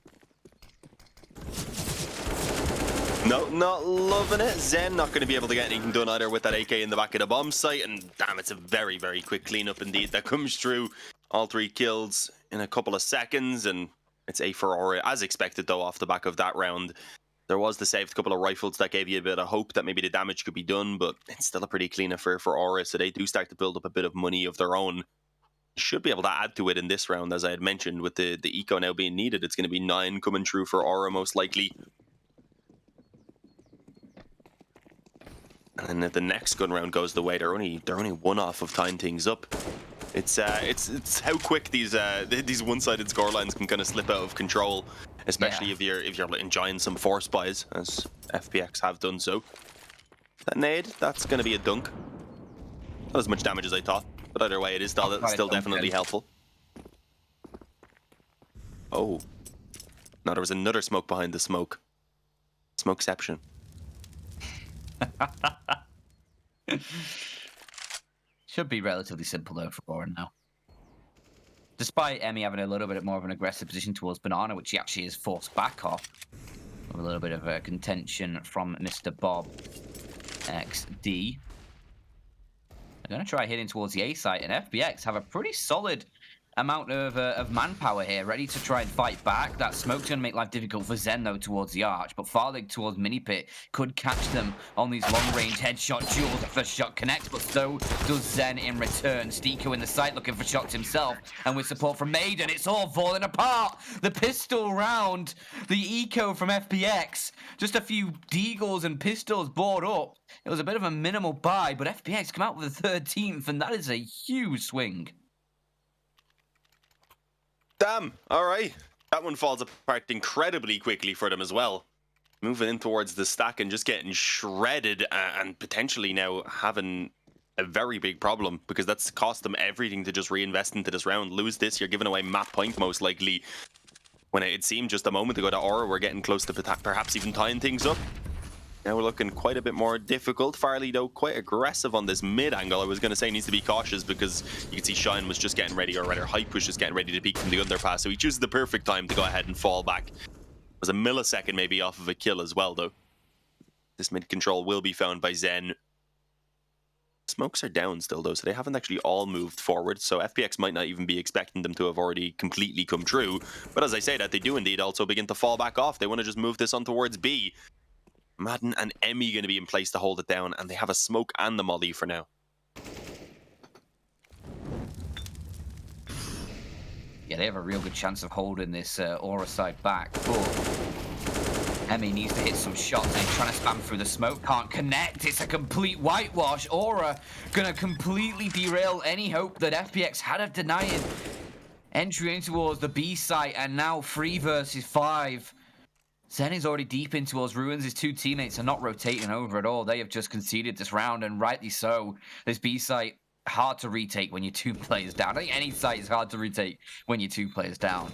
B: No, not loving it. Zen not going to be able to get anything done either with that AK in the back of the bomb site, and damn, it's a very, very quick cleanup indeed that comes through. All 3 kills in a couple of seconds, and it's A for Aura, as expected, though, off the back of that round. There was the saved couple of rifles that gave you a bit of hope that maybe the damage could be done, but it's still a pretty clean affair for Aura, so they do start to build up a bit of money of their own. Should be able to add to it in this round, as I had mentioned, with the eco now being needed. It's going to be 9 coming through for Aura, most likely. And if the next gun round goes the way, they're only one off of tying things up. It's how quick these one-sided scorelines can kind of slip out of control, especially if you're enjoying some force buys, as FPX have done so. That nade, that's going to be a dunk. Not as much damage as I thought, but either way, it is still definitely helpful. Oh, no, there was another smoke behind the smoke. Smokeception.
A: Should be relatively simple though for Aura now. Despite Emmy having a little bit more of an aggressive position towards Banana, which he actually is forced back off. With a little bit of contention from Mr. Bob XD. They're going to try hitting towards the A site, and FPX have a pretty solid amount of manpower here, ready to try and fight back. That smoke's going to make life difficult for Zen, though, towards the arch, but Farlig towards Mini Pit could catch them on these long-range headshot duels. The first shot connects, but so does Zen in return. Stiko in the site looking for shots himself, and with support from Maiden, it's all falling apart. The pistol round, the eco from FPX, just a few deagles and pistols bought up. It was a bit of a minimal buy, but FPX come out with the 13th, and that is a huge swing.
B: Damn, alright. That one falls apart incredibly quickly for them as well. Moving in towards the stack and just getting shredded, and potentially now having a very big problem, because that's cost them everything to just reinvest into this round. Lose this, you're giving away map point most likely. When it seemed just a moment ago that Aura were getting close to perhaps even tying things up. Now we're looking quite a bit more difficult. Farley, though, quite aggressive on this mid angle. I was going to say needs to be cautious because you can see Shine was just getting ready, or rather Hype was just getting ready to peek from the underpass. So he chooses the perfect time to go ahead and fall back. It was a millisecond maybe off of a kill as well, though. This mid control will be found by Zen. Smokes are down still, though, so they haven't actually all moved forward. So FPX might not even be expecting them to have already completely come true. But as I say that, they do indeed also begin to fall back off. They want to just move this on towards B. Madden and Emmy going to be in place to hold it down, and they have a smoke and the molly for now.
A: Yeah, they have a real good chance of holding this Aura side back, but Emmy needs to hit some shots, and he's trying to spam through the smoke. Can't connect. It's a complete whitewash. Aura gonna completely derail any hope that FPX had of denying entry in towards the B site, and now 3 versus 5. Zen is already deep in towards ruins. His 2 teammates are not rotating over at all. They have just conceded this round, and rightly so. This B site, hard to retake when you're 2 players down. I think any site is hard to retake when you're 2 players down.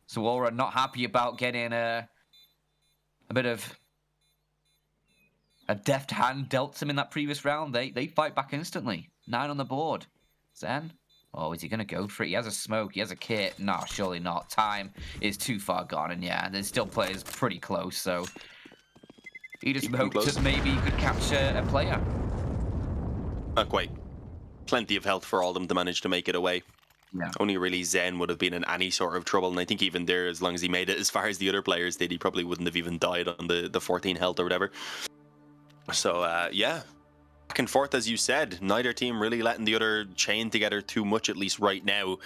A: So Aura not happy about getting a bit of a deft hand dealt to him in that previous round. They fight back instantly. 9 on the board. Zen? Oh, is he going to go for it? He has a smoke. He has a kit. No, surely not. Time is too far gone. And yeah, there's still players pretty close. So he just hoped that maybe he could capture a player.
B: Not quite. Plenty of health for all of them to manage to make it away.
A: Yeah.
B: Only really Zen would have been in any sort of trouble. And I think even there, as long as he made it as far as the other players did, he probably wouldn't have even died on the 14 health or whatever. So, yeah. Back and forth, as you said. Neither team really letting the other chain together too much, at least right now.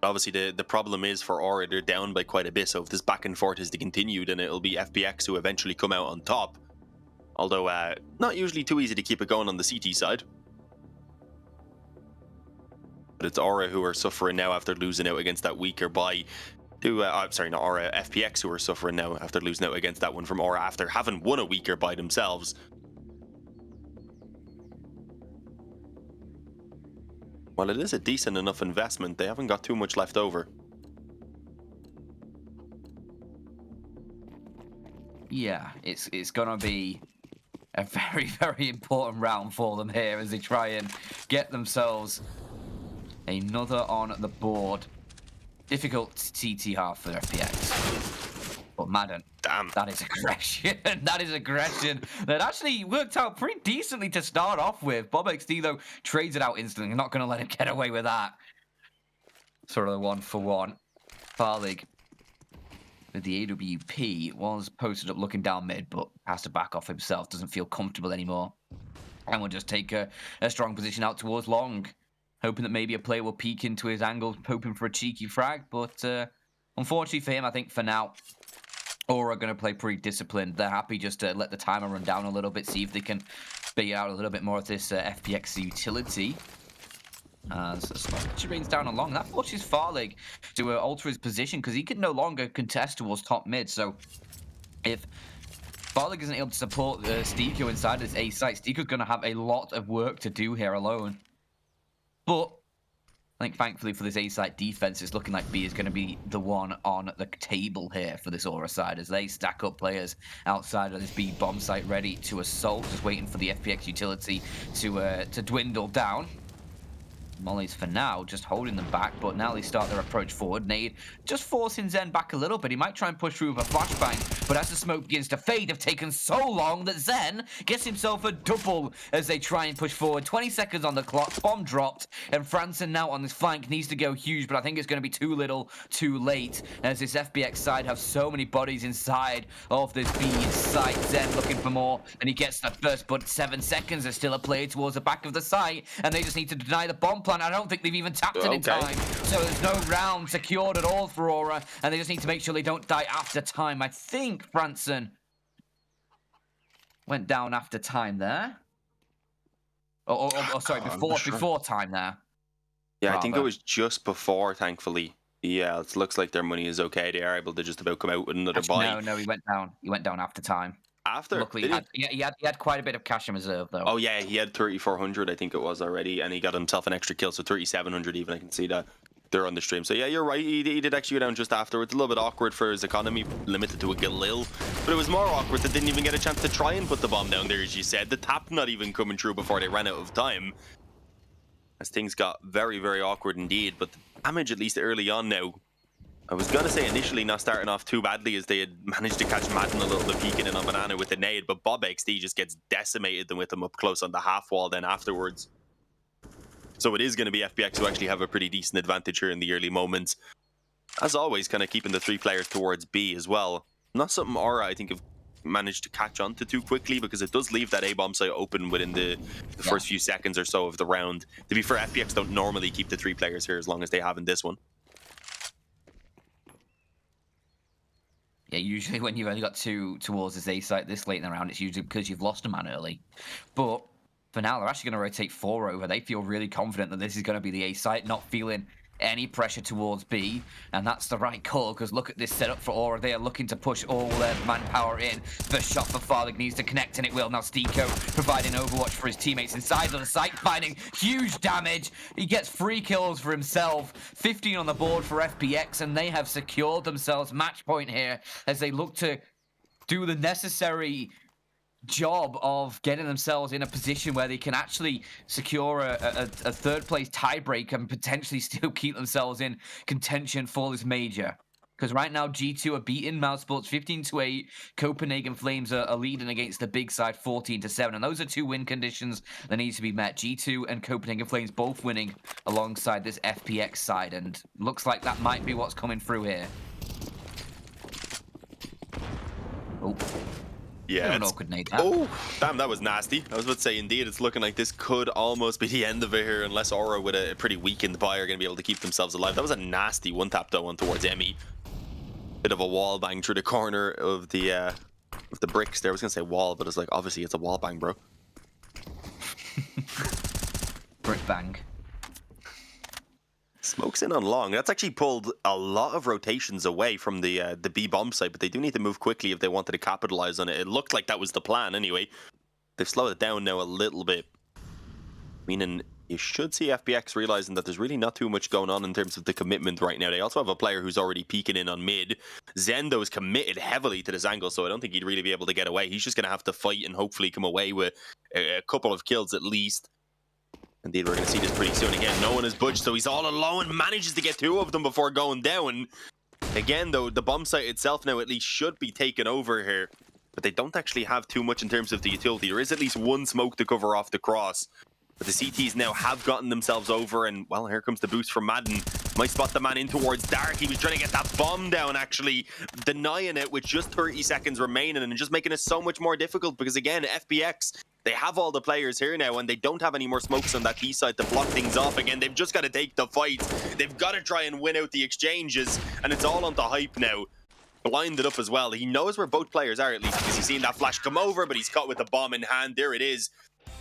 B: Obviously, the problem is for Aura, they're down by quite a bit. So if this back and forth is to continue, then it'll be FPX who eventually come out on top. Although, not usually too easy to keep it going on the CT side. But it's Aura who are suffering now after losing out against that weaker buy. Sorry, not Aura, FPX who are suffering now after losing out against that one from Aura after having won a weaker buy themselves. While it is a decent enough investment, they haven't got too much left over.
A: Yeah, it's going to be a very, very important round for them here as they try and get themselves another on the board. Difficult TT half for FPX. But Madden,
B: damn,
A: that is aggression. That is aggression that actually worked out pretty decently to start off with. BobXD, though, trades it out instantly. Not going to let him get away with that. Sort of the 1-for-1. Farlig with the AWP was posted up looking down mid, but has to back off himself. Doesn't feel comfortable anymore. And will just take a strong position out towards long. Hoping that maybe a player will peek into his angle, hoping for a cheeky frag. But unfortunately for him, I think for now, Aura are going to play pretty disciplined. They're happy just to let the timer run down a little bit, see if they can figure out a little bit more of this FPX utility. She brings down along. That forces Farlig to alter his position because he can no longer contest towards top mid. So if Farlig isn't able to support Stiko inside this A site, Stiko's going to have a lot of work to do here alone. But I think thankfully for this A site defense, it's looking like B is going to be the one on the table here for this Aura side as they stack up players outside of this B bomb site ready to assault, just waiting for the FPX utility to dwindle down. Molly's for now just holding them back, but now they start their approach forward. Nade just forcing Zen back a little bit. He might try and push through with a flashbang, but as the smoke begins to fade, they've taken so long that Zen gets himself a double as they try and push forward. 20 seconds on the clock, bomb dropped, and Franson now on this flank needs to go huge, but I think it's going to be too little, too late, as this FPX side have so many bodies inside of this B site. Zen looking for more, and he gets the first, but 7 seconds. There's still a player towards the back of the site, and they just need to deny the bomb plan. I don't think they've even tapped it in time. So there's no round secured at all for Aura, and they just need to make sure they don't die after time. I think Franson went down after time there. Sorry, before time there.
B: Yeah, rather. I think it was just before, thankfully. Yeah, it looks like their money is okay. They are able to just about come out with another buy.
A: No, he went down. He went down after time.
B: After?
A: Luckily, he had quite a bit of cash in reserve, though.
B: Oh, yeah, he had 3,400, I think it was already, and he got himself an extra kill, so 3,700 even. I can see that they're on the stream. So, yeah, you're right. He did actually go down just afterwards. A little bit awkward for his economy, limited to a Galil. But it was more awkward that didn't even get a chance to try and put the bomb down there, as you said. The tap not even coming through before they ran out of time. As things got very, very awkward indeed. But the damage, at least early on now, I was going to say initially not starting off too badly as they had managed to catch Madden a little bit peeking in on Banana with the nade, but BobXD just gets decimated with them up close on the half wall then afterwards. So it is going to be FPX who actually have a pretty decent advantage here in the early moments. As always, kind of keeping the 3 players towards B as well. Not something Aura, I think, have manage to catch on to too quickly, because it does leave that A-bomb site open within the first few seconds or so of the round. To be fair, FPX don't normally keep the 3 players here as long as they have in this one.
A: Yeah, usually when you've only got 2 towards this A site this late in the round, it's usually because you've lost a man early. But for now, they're actually going to rotate 4 over. They feel really confident that this is going to be the A site, not feeling any pressure towards B, and that's the right call, because look at this setup for Aura. They are looking to push all their manpower in. First shot for Farlig needs to connect, and it will. Now Steeko providing overwatch for his teammates inside of the site, finding huge damage. He gets 3 kills for himself, 15 on the board for FPX, and they have secured themselves match point here as they look to do the necessary job of getting themselves in a position where they can actually secure a third place tiebreak and potentially still keep themselves in contention for this major. Because right now G2 are beating Mousesports 15-8. Copenhagen Flames are leading against the big side 14-7, and those are 2 win conditions that need to be met. G2 and Copenhagen Flames both winning alongside this FPX side, and looks like that might be what's coming through here. Oh.
B: Yeah,
A: an awkward nade, that.
B: Oh, damn, that was nasty. I was about to say, indeed, it's looking like this could almost be the end of it here, unless Aura with a pretty weakened buy are going to be able to keep themselves alive. That was a nasty one-tap, though, on towards Emmy. Bit of a wall bang through the corner of the bricks there. I was going to say wall, but it's like, obviously, it's a wall bang, bro.
A: Brick bang.
B: Smokes in on long. That's actually pulled a lot of rotations away from the B bomb site, but they do need to move quickly if they wanted to capitalize on it. It looked like that was the plan anyway. They've slowed it down now a little bit, meaning you should see FPX realizing that there's really not too much going on in terms of the commitment right now. They also have a player who's already peeking in on mid. Zendo is committed heavily to this angle, so I don't think he'd really be able to get away. He's just going to have to fight and hopefully come away with a couple of kills at least. Indeed, we're going to see this pretty soon. Again, no one is budged, so he's all alone, manages to get 2 of them before going down. Again, though, the bomb site itself now at least should be taken over here, but they don't actually have too much in terms of the utility. There is at least 1 smoke to cover off the cross, but the CTs now have gotten themselves over, and, well, here comes the boost from Madden. Might spot the man in towards Dark. He was trying to get that bomb down, actually, denying it with just 30 seconds remaining, and just making it so much more difficult, because, again, FPX, they have all the players here now, and they don't have any more smokes on that B side to block things off. Again, they've just got to take the fight. They've got to try and win out the exchanges, and it's all on the hype now. Blinded up as well. He knows where both players are, at least, because he's seen that flash come over, but he's caught with the bomb in hand. There it is.